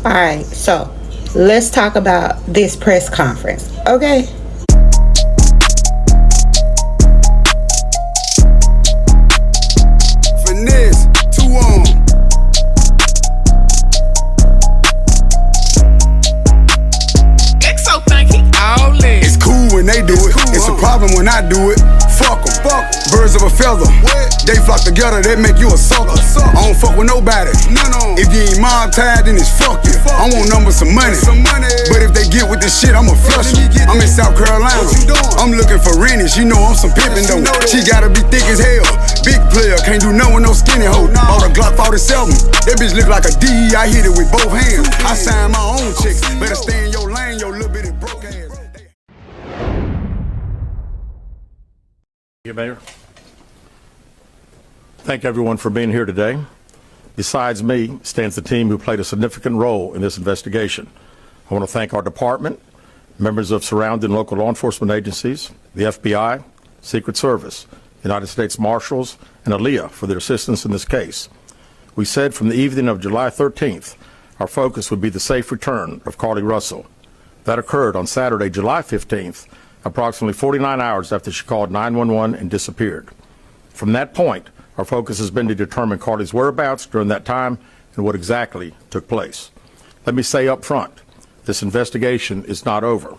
All right, so let's talk about this press conference, okay? Finesse, 2 on. XO think he all in. It's cool when they do it. It's a problem when I do it. Fuck 'em. Birds of a feather. They flock together, they make you a sucker. I don't fuck with nobody. If you ain't mob tied, then it's fuck you. I want numbers, some money. But if they get with this shit, I'ma flush them. I'm in South Carolina. I'm looking for Rennie. She know I'm some pimpin' though. She gotta be thick as hell. Big player, can't do nothing with no skinny hoe. Bought a Glock 47. That bitch look like a D. I hit it with both hands. I sign my own chicks. Better stay in your lane, your little bitty broke ass. Thank you, Mayor. Thank everyone for being here today. Besides me stands the team who played a significant role in this investigation. I want to thank our department, members of surrounding local law enforcement agencies, the FBI, Secret Service, United States Marshals, and ALEA for their assistance in this case. We said from the evening of July 13th, our focus would be the safe return of Carlee Russell. That occurred on Saturday, July 15th, approximately 49 hours after she called 911 and disappeared. From that point, our focus has been to determine Carlee's whereabouts during that time and what exactly took place. Let me say up front, this investigation is not over.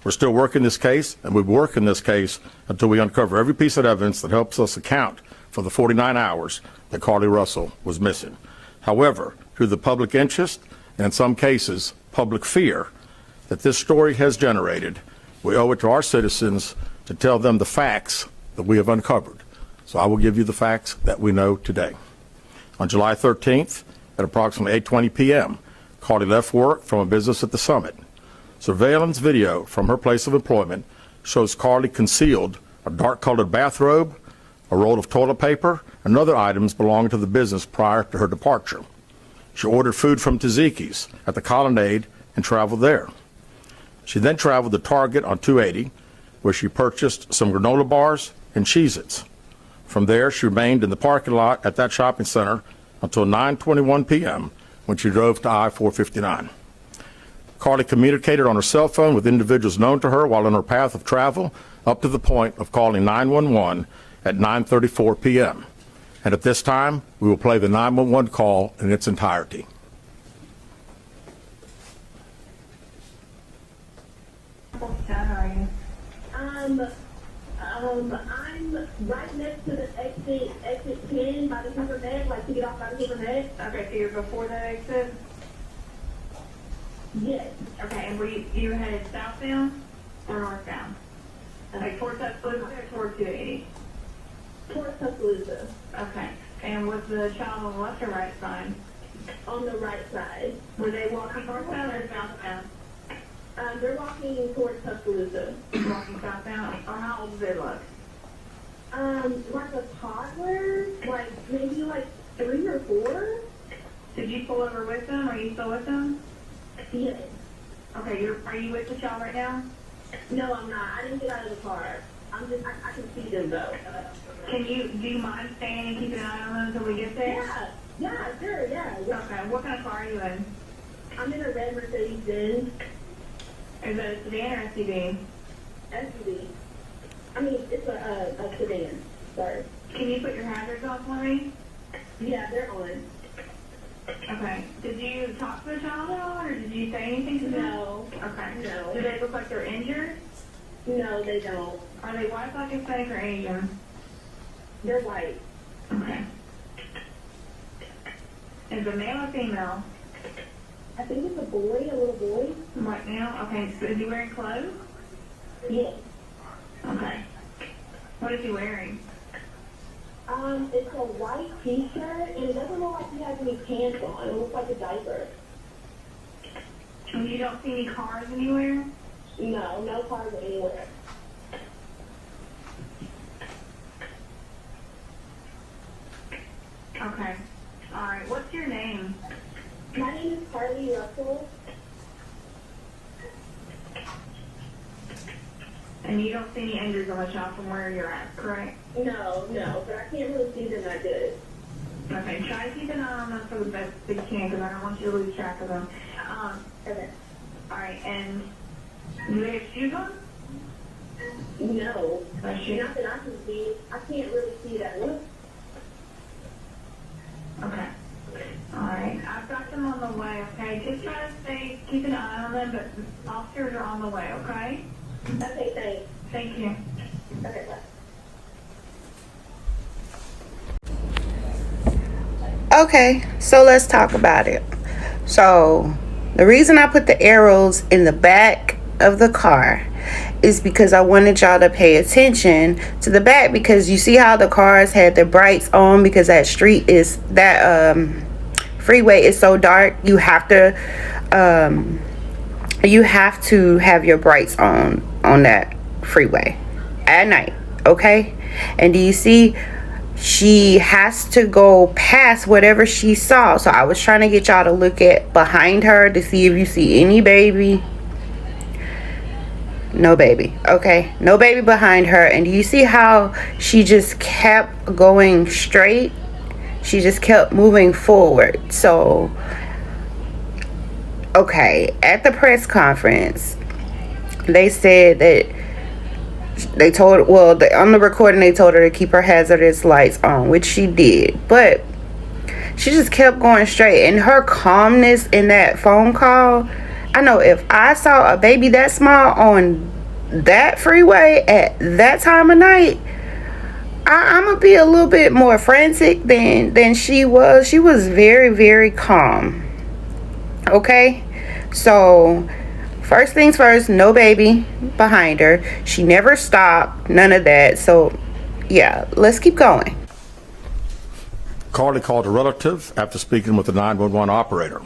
We're still working this case, and we'll work in this case until we uncover every piece of evidence that helps us account for the 49 hours that Carlee Russell was missing. However, through the public interest, and in some cases, public fear that this story has generated, we owe it to our citizens to tell them the facts that we have uncovered. So I will give you the facts that we know today. On July 13th, at approximately 8:20 p.m., Carlee left work from a business at the Summit. Surveillance video from her place of employment shows Carlee concealed a dark-colored bathrobe, a roll of toilet paper, and other items belonging to the business prior to her departure. She ordered food from Taziki's at the Colonnade and traveled there. She then traveled to Target on 280, where she purchased some granola bars and Cheez-Its. From there, she remained in the parking lot at that shopping center until 9:21 p.m. when she drove to I-459. Carlee communicated on her cell phone with individuals known to her while on her path of travel up to the point of calling 911 at 9:34 p.m. And at this time, we will play the 911 call in its entirety. How are you? I'm right next to the exit 10 by the Hoover Net, like to get off by the Hoover Net. Okay, so you're before that exit? Yes. Okay, and were you headed southbound or northbound? Like towards Tuscaloosa or towards 280? Towards Tuscaloosa. Okay, and was the child on the left or right side? On the right side. Were they walking northbound or southbound? They're walking towards Tuscaloosa. Walking southbound? Or how old do they look? Like a toddler, like maybe like 3 or 4. Did you pull over with them? Are you still with them? Yes. Okay, are you with the child right now? No, I'm not. I didn't get out of the car. I can see them though. Do you mind staying and keeping an eye on them until we get there? Yeah, sure, yeah. Okay, what kind of car are you in? I'm in a red Mercedes-Benz. Is that a sedan or SUV? SUV. I mean, it's a sedan. Sorry. Can you put your hazards on for me? Yeah, they're on. Okay. Did you talk to the child at all, or did you say anything to them? No. Okay. No. Do they look like they're injured? No, they don't. Are they white, black, Hispanic, or Asian? They're white. Okay. Is it male or female? I think it's a boy, a little boy. Right now? Okay. So is he wearing clothes? Yes. Okay. What is he wearing? It's a white t-shirt, and it doesn't look like he has any pants on. It looks like a diaper. And you don't see any cars anywhere? No, no cars anywhere. Okay. All right. What's your name? My name is Carlee Russell. And you don't see any injuries on the child from where you're at, correct? No, but I can't really see them that good. Okay, try to keep an eye on them for the best that you can, because I don't want you to lose track of them. Okay. All right, and do they have shoes on? No. No shoes. Not that I can see. I can't really see that look. Okay. All right, I've got them on the way, okay? Just try to keep an eye on them, but officers are on the way, okay? Okay, thanks. Thank you. Okay, bye. Okay, so let's talk about it. So the reason I put the arrows in the back of the car is because I wanted y'all to pay attention to the back, because you see how the cars had their brights on, because that street is that freeway is so dark. You have to have your brights on that freeway at night, okay? And do you see she has to go past whatever she saw? So I was trying to get y'all to look at behind her to see if you see any baby. No baby. Okay, no baby behind her. And do you see how she just kept going straight? She just kept moving forward. So okay, at the press conference they said that on the recording they told her to keep her hazardous lights on, which she did, but she just kept going straight. And her calmness in that phone call, I know if I saw a baby that small on that freeway at that time of night, I'm gonna be a little bit more frantic than she was. She was very, very calm. Okay, so first things first, no baby behind her. She never stopped, none of that. So yeah, let's keep going. Carlee called a relative after speaking with the 911 operator.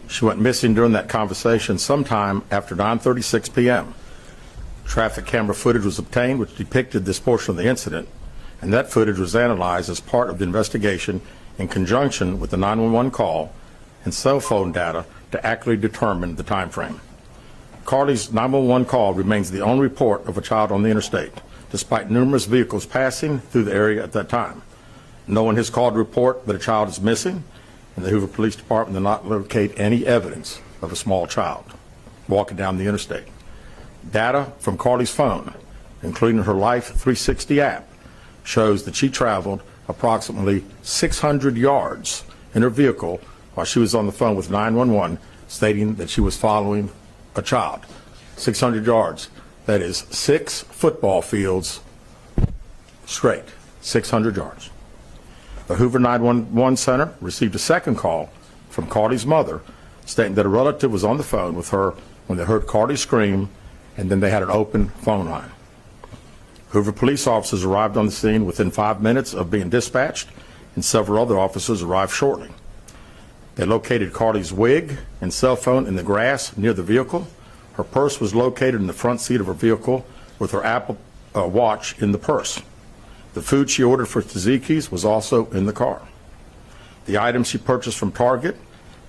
She went missing during that conversation sometime after 9:36 p.m. Traffic camera footage was obtained which depicted this portion of the incident, and that footage was analyzed as part of the investigation in conjunction with the 911 call and cell phone data to accurately determine the time frame. Carlee's 911 call remains the only report of a child on the interstate, despite numerous vehicles passing through the area at that time. No one has called to report that a child is missing, and the Hoover Police Department did not locate any evidence of a small child walking down the interstate. Data from Carlee's phone, including her Life 360 app, shows that she traveled approximately 600 yards in her vehicle while she was on the phone with 911, stating that she was following a child. 600 yards. That is 6 football fields straight. 600 yards. The Hoover 911 Center received a second call from Carlee's mother, stating that a relative was on the phone with her when they heard Carlee scream, and then they had an open phone line. Hoover police officers arrived on the scene within 5 minutes of being dispatched, and several other officers arrived shortly. They located Carlee's wig and cell phone in the grass near the vehicle. Her purse was located in the front seat of her vehicle with her Apple Watch in the purse. The food she ordered for Tzatziki's was also in the car. The items she purchased from Target,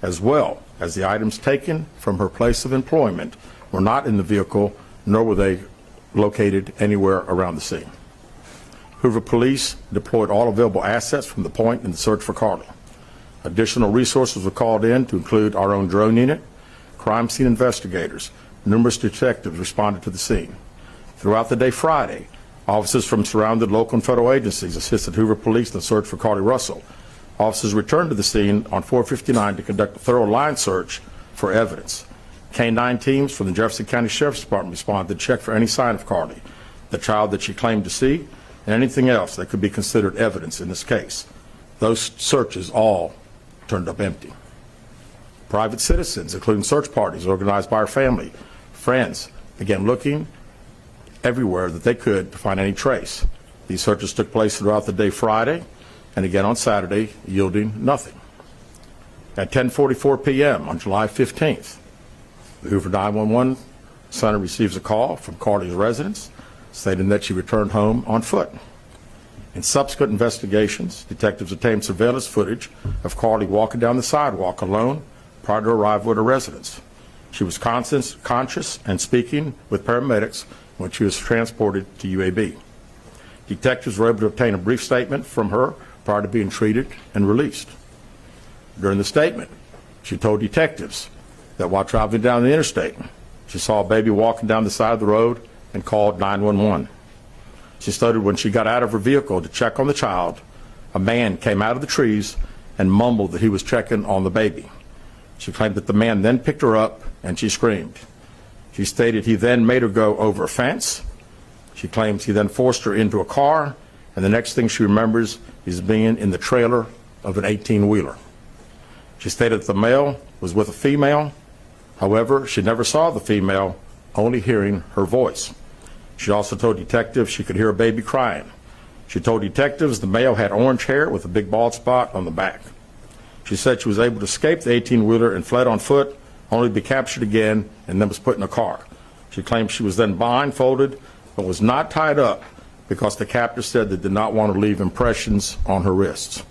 as well as the items taken from her place of employment, were not in the vehicle, nor were they located anywhere around the scene. Hoover police deployed all available assets from the point in the search for Carlee. Additional resources were called in to include our own drone unit, crime scene investigators. Numerous detectives responded to the scene. Throughout the day Friday, officers from surrounding local and federal agencies assisted Hoover police in the search for Carlee Russell. Officers returned to the scene on 459 to conduct a thorough line search for evidence. K-9 teams from the Jefferson County Sheriff's Department responded to check for any sign of Carlee, the child that she claimed to see, and anything else that could be considered evidence in this case. Those searches all turned up empty. Private citizens, including search parties organized by our family, friends, began looking everywhere that they could to find any trace. These searches took place throughout the day Friday and again on Saturday, yielding nothing. At 10:44 p.m. on July 15th, the Hoover 911 Center receives a call from Carlee's residence stating that she returned home on foot. In subsequent investigations, detectives obtained surveillance footage of Carlee walking down the sidewalk alone prior to arrival at her residence. She was conscious and speaking with paramedics when she was transported to UAB. Detectives were able to obtain a brief statement from her prior to being treated and released. During the statement, she told detectives that while traveling down the interstate, she saw a baby walking down the side of the road and called 911. She stated when she got out of her vehicle to check on the child, a man came out of the trees and mumbled that he was checking on the baby. She claimed that the man then picked her up and she screamed. She stated he then made her go over a fence. She claims he then forced her into a car, and the next thing she remembers is being in the trailer of an 18-wheeler. She stated that the male was with a female. However, she never saw the female, only hearing her voice. She also told detectives she could hear a baby crying. She told detectives the male had orange hair with a big bald spot on the back. She said she was able to escape the 18-wheeler and fled on foot, only to be captured again and then was put in a car. She claimed she was then blindfolded but was not tied up because the captor said they did not want to leave impressions on her wrists.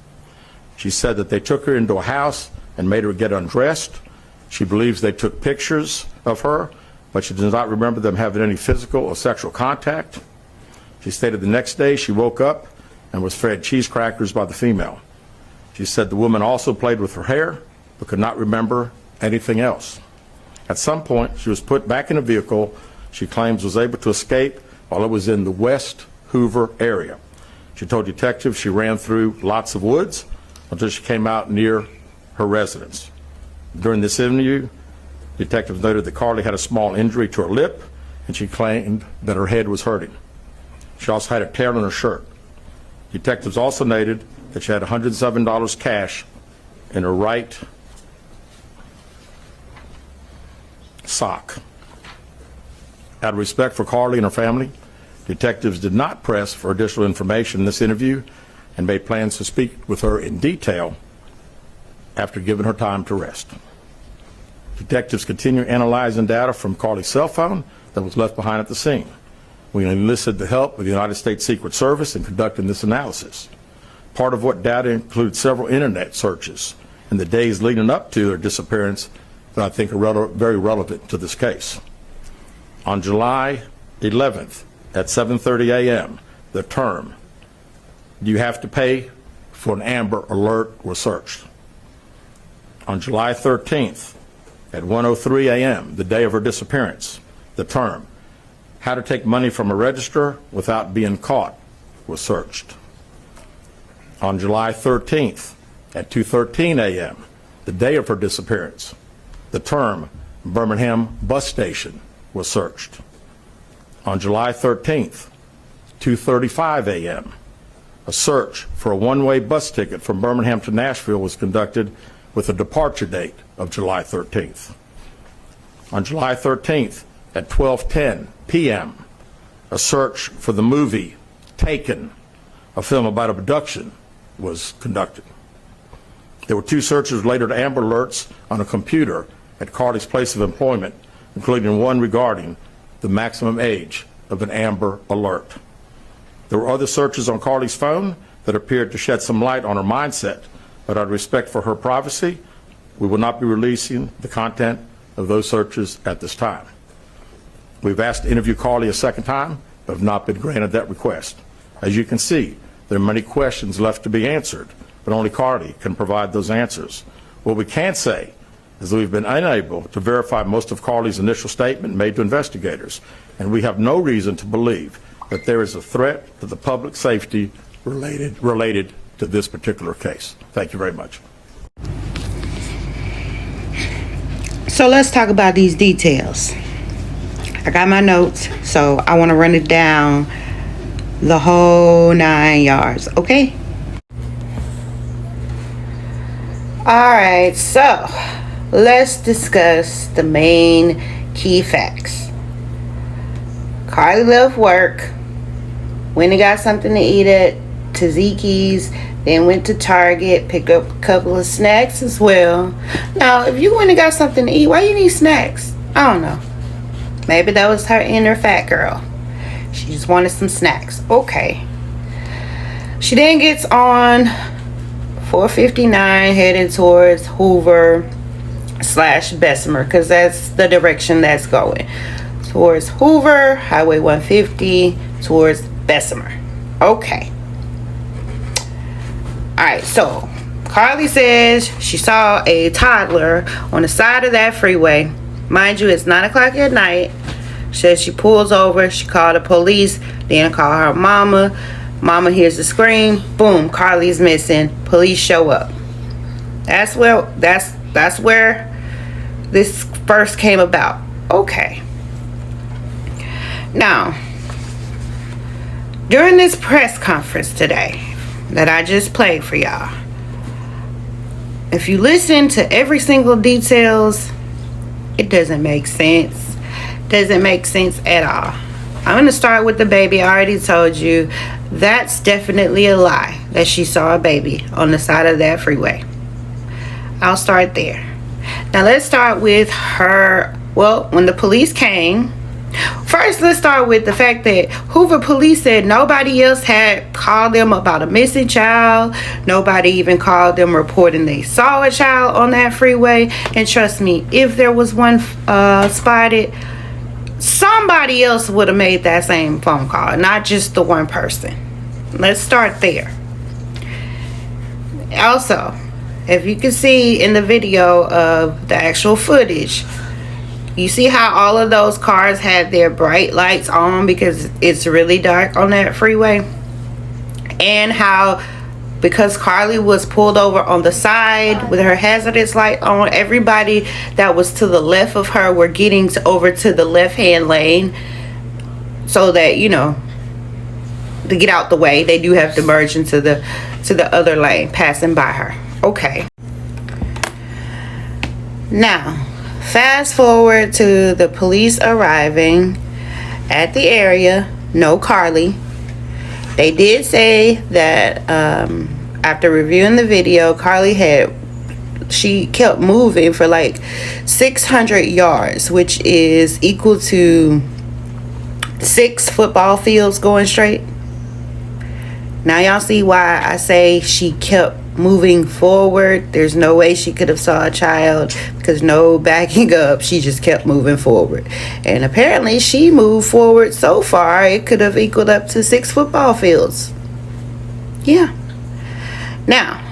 She said that they took her into a house and made her get undressed. She believes they took pictures of her, but she does not remember them having any physical or sexual contact. She stated the next day she woke up and was fed cheese crackers by the female. She said the woman also played with her hair but could not remember anything else. At some point, she was put back in a vehicle she claims was able to escape while it was in the West Hoover area. She told detectives she ran through lots of woods until she came out near her residence. During this interview, detectives noted that Carlee had a small injury to her lip, and she claimed that her head was hurting. She also had a tear in her shirt. Detectives also noted that she had $107 cash in her right sock. Out of respect for Carlee and her family, detectives did not press for additional information in this interview and made plans to speak with her in detail after giving her time to rest. Detectives continue analyzing data from Carlee's cell phone that was left behind at the scene. We enlisted the help of the United States Secret Service in conducting this analysis. Part of what data includes several internet searches in the days leading up to her disappearance that I think are very relevant to this case. On July 11th at 7:30 a.m., the term, "Do you have to pay for an Amber Alert?" was searched. On July 13th at 1:03 a.m., the day of her disappearance, the term, "How to take money from a register without being caught," was searched. On July 13th at 2:13 a.m., the day of her disappearance, the term Birmingham bus station was searched. On July 13th, 2:35 a.m., a search for a one-way bus ticket from Birmingham to Nashville was conducted with a departure date of July 13th. On July 13th at 12:10 p.m., a search for the movie Taken, a film about abduction, was conducted. There were two searches related to Amber Alerts on a computer at Carlee's place of employment, including one regarding the maximum age of an Amber Alert. There were other searches on Carlee's phone that appeared to shed some light on her mindset, but out of respect for her privacy, we will not be releasing the content of those searches at this time. We've asked to interview Carlee a second time, but have not been granted that request. As you can see, there are many questions left to be answered, but only Carlee can provide those answers. What we can say is that we've been unable to verify most of Carlee's initial statement made to investigators, and we have no reason to believe that there is a threat to the public safety related to this particular case. Thank you very much. So let's talk about these details. I got my notes, so I want to run it down the whole 9 yards, okay? Alright, so let's discuss the main key facts. Carlee left work, went and got something to eat at Taziki's, then went to Target, picked up a couple of snacks as well. Now, if you went and got something to eat, why you need snacks? I don't know. Maybe that was her inner fat girl. She just wanted some snacks. Okay. She then gets on 459 headed towards Hoover / Bessemer, because that's the direction that's going. Towards Hoover, Highway 150, towards Bessemer. Okay. Alright, so Carlee says she saw a toddler on the side of that freeway. Mind you, it's 9 o'clock at night. She says she pulls over, she called the police, then call her mama. Mama hears the scream, boom, Carlee's missing. Police show up. That's where this first came about. Okay. Now, during this press conference today that I just played for y'all, if you listen to every single details, it doesn't make sense. Doesn't make sense at all. I'm going to start with the baby. I already told you that's definitely a lie that she saw a baby on the side of that freeway. I'll start there. Now let's start with her. Well, when the police came, first let's start with the fact that Hoover police said nobody else had called them about a missing child. Nobody even called them reporting they saw a child on that freeway. And trust me, if there was one spotted, somebody else would have made that same phone call, not just the one person. Let's start there. Also, if you can see in the video of the actual footage, you see how all of those cars had their bright lights on because it's really dark on that freeway, and how because Carlee was pulled over on the side with her hazardous light on, everybody that was to the left of her were getting over to the left-hand lane so that, you know, to get out the way. They do have to merge into the other lane passing by her. Okay. Now, fast forward to the police arriving at the area. No Carlee. They did say that after reviewing the video, Carlee she kept moving for like 600 yards, which is equal to 6 football fields going straight. Now y'all see why I say she kept moving forward. There's no way she could have saw a child because no backing up. She just kept moving forward, and apparently she moved forward so far it could have equaled up to 6 football fields. Yeah. Now,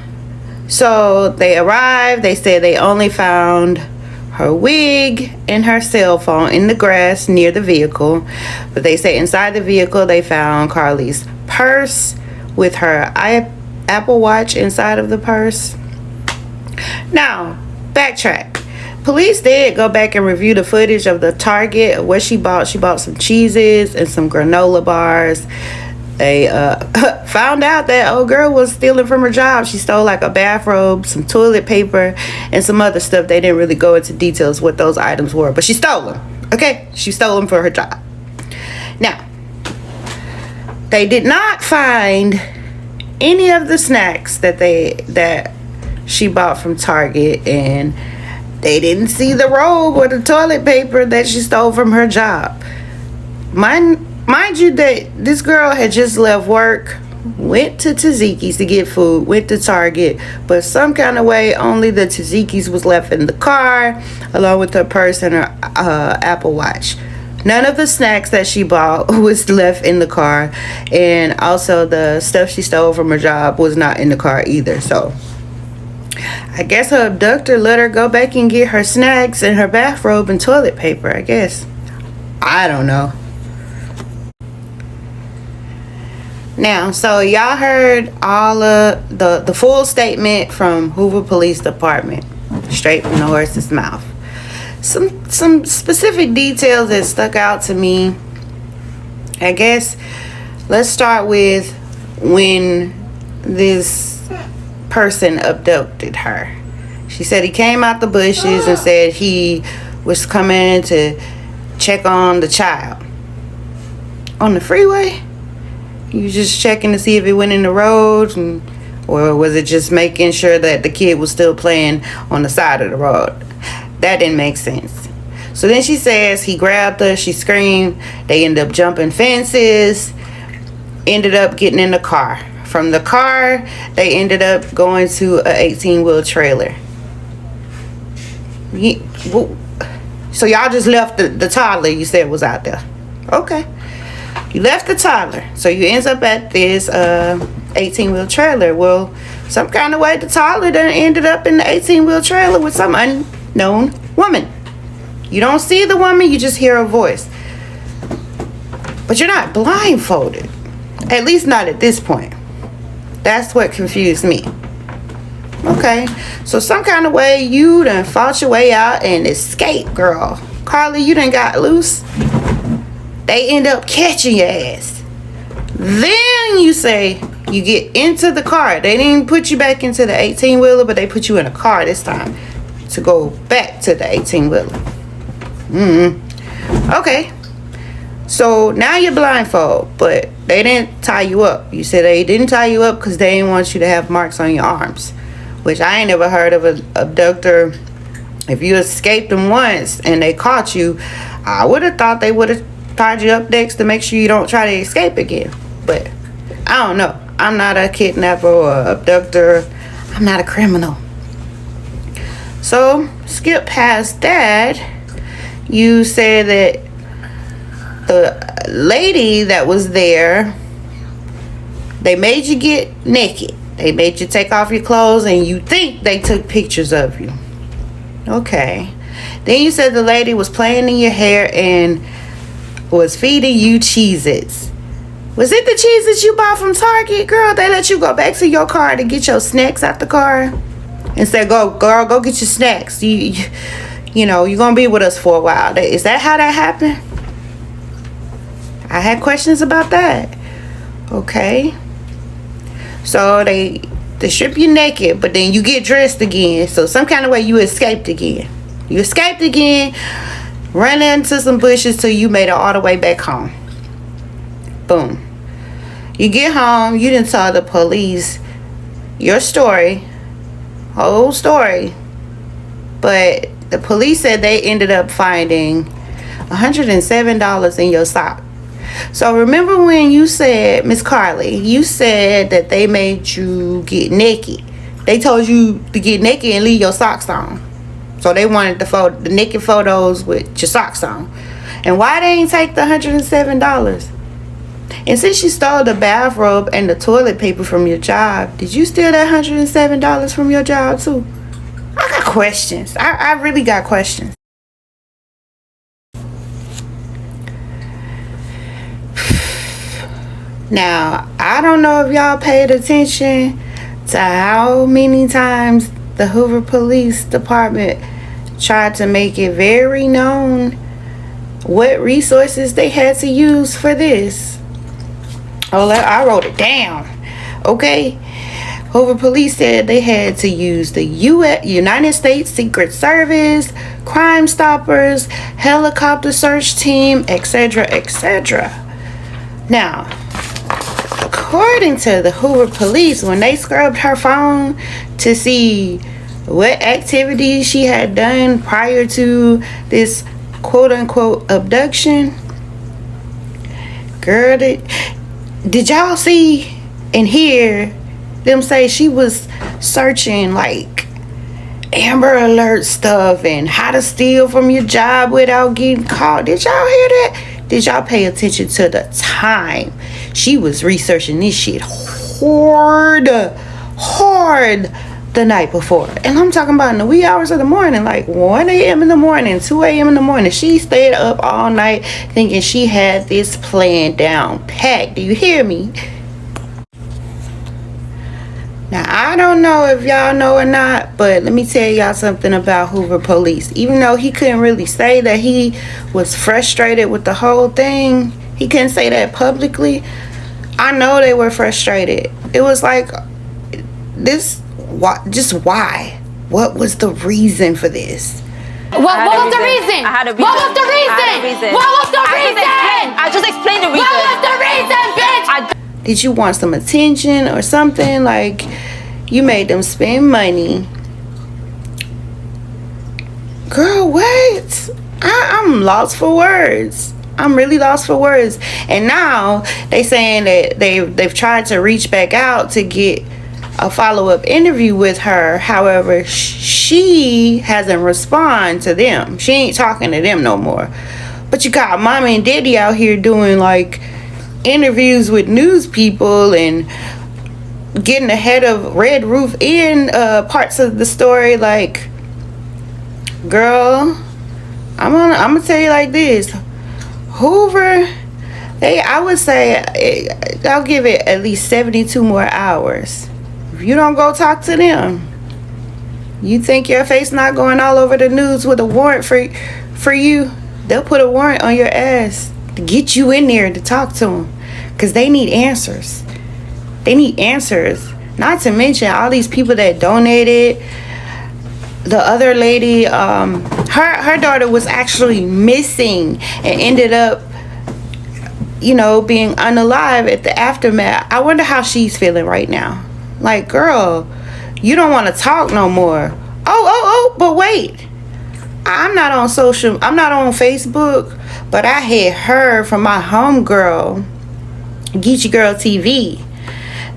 so they arrived. They said they only found her wig and her cell phone in the grass near the vehicle, but they say inside the vehicle they found Carlee's purse with her Apple Watch inside of the purse. Now, backtrack. Police did go back and review the footage of the Target of what she bought. She bought some cheeses and some granola bars. They found out that old girl was stealing from her job. She stole like a bathrobe, some toilet paper, and some other stuff. They didn't really go into details what those items were, but she stole them. Okay, she stole them for her job. Now, they did not find any of the snacks that she bought from Target, and they didn't see the robe or the toilet paper that she stole from her job. Mind you that this girl had just left work, went to Tzatziki's to get food, went to Target, but some kind of way only the Tzatziki's was left in the car along with her purse and her Apple Watch. None of the snacks that she bought was left in the car, and also the stuff she stole from her job was not in the car either. So I guess her abductor let her go back and get her snacks and her bathrobe and toilet paper, I guess. I don't know. Now, so y'all heard all of the full statement from Hoover Police Department, straight from the horse's mouth. Some specific details that stuck out to me. I guess let's start with when this person abducted her. She said he came out the bushes and said he was coming to check on the child. On the freeway? You was just checking to see if it went in the road, or was it just making sure that the kid was still playing on the side of the road? That didn't make sense. So then she says he grabbed her, she screamed, they ended up jumping fences, ended up getting in the car. From the car, they ended up going to an 18-wheel trailer. So y'all just left the toddler you said was out there. Okay. You left the toddler. So you ends up at this 18-wheel trailer. Well, some kind of way the toddler done ended up in the 18-wheel trailer with some unknown woman. You don't see the woman, you just hear her voice. But you're not blindfolded. At least not at this point. That's what confused me. Okay, so some kind of way you done fought your way out and escaped, girl. Carlee, you done got loose. They end up catching your ass. Then you say you get into the car. They didn't put you back into the 18-wheeler, but they put you in a car this time to go back to the 18-wheeler. Okay. So now you're blindfolded, but they didn't tie you up. You said they didn't tie you up because they didn't want you to have marks on your arms, which I ain't never heard of an abductor. If you escaped them once and they caught you, I would have thought they would have tied you up next to make sure you don't try to escape again. But I don't know. I'm not a kidnapper or abductor. I'm not a criminal. So skip past that. You said that the lady that was there, they made you get naked. They made you take off your clothes and you think they took pictures of you. Okay. Then you said the lady was playing in your hair and was feeding you Cheez-Its. Was it the Cheez-Its you bought from Target, girl? They let you go back to your car to get your snacks out the car and said, go, girl, go get your snacks. You know, you're going to be with us for a while. Is that how that happened? I had questions about that. Okay. So they strip you naked, but then you get dressed again. So some kind of way you escaped again. You escaped again, ran into some bushes till you made it all the way back home. Boom. You get home, you didn't tell the police your story, whole story. But the police said they ended up finding $107 in your sock. So remember when you said, Miss Carlee, you said that they made you get naked. They told you to get naked and leave your socks on. So they wanted the naked photos with your socks on. And why they ain't take the $107? And since you stole the bathrobe and the toilet paper from your job, did you steal that $107 from your job too? I got questions. I really got questions. Now, I don't know if y'all paid attention to how many times the Hoover Police Department tried to make it very known what resources they had to use for this. Oh, I wrote it down. Okay. Hoover Police said they had to use the United States Secret Service, Crime Stoppers, helicopter search team, etc., etc. Now, according to the Hoover Police, when they scrubbed her phone to see what activities she had done prior to this quote-unquote abduction, girl, did y'all see and hear them say she was searching like Amber Alert stuff and how to steal from your job without getting caught? Did y'all hear that? Did y'all pay attention to the time she was researching this shit hard the night before? And I'm talking about in the wee hours of the morning, like 1 a.m. in the morning, 2 a.m. in the morning. She stayed up all night thinking she had this plan down packed. Do you hear me? Now, I don't know if y'all know or not, but let me tell y'all something about Hoover Police. Even though he couldn't really say that he was frustrated with the whole thing, he couldn't say that publicly. I know they were frustrated. It was like, this, just why? What was the reason for this? What was the reason? I had a reason. What was the reason? What was the reason? I just explained the reason. What was the reason, bitch? Did you want some attention or something? Like, you made them spend money. Girl, what? I'm lost for words. I'm really lost for words. And now they saying that they've tried to reach back out to get a follow-up interview with her. However, she hasn't responded to them. She ain't talking to them no more. But you got mommy and daddy out here doing like interviews with news people and getting ahead of Red Roof in parts of the story. Like, girl, I'm gonna tell you like this. Hoover, I would say I'll give it at least 72 more hours. If you don't go talk to them, you think your face not going all over the news with a warrant for you? They'll put a warrant on your ass to get you in there to talk to them, because they need answers. They need answers. Not to mention all these people that donated. The other lady, her daughter was actually missing and ended up, being unalive at the aftermath. I wonder how she's feeling right now. Like, girl, you don't want to talk no more. Oh, but wait. I'm not on Facebook, but I had heard from my homegirl, Geechee Girl TV,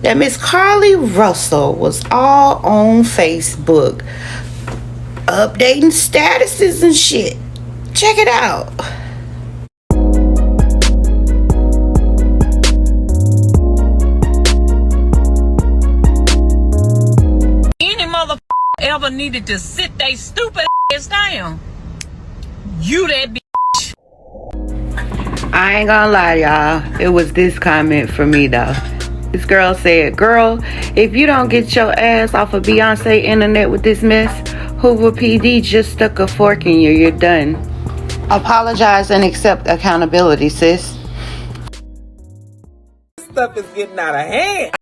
that Miss Carlee Russell was all on Facebook, updating statuses and shit. Check it out. Any mother ever needed to sit they stupid ass down, you that bitch. I ain't gonna lie, y'all. It was this comment for me, though. This girl said, girl, if you don't get your ass off of Beyonce internet with this mess, Hoover PD just stuck a fork in you. You're done. Apologize and accept accountability, sis. This stuff is getting out of hand.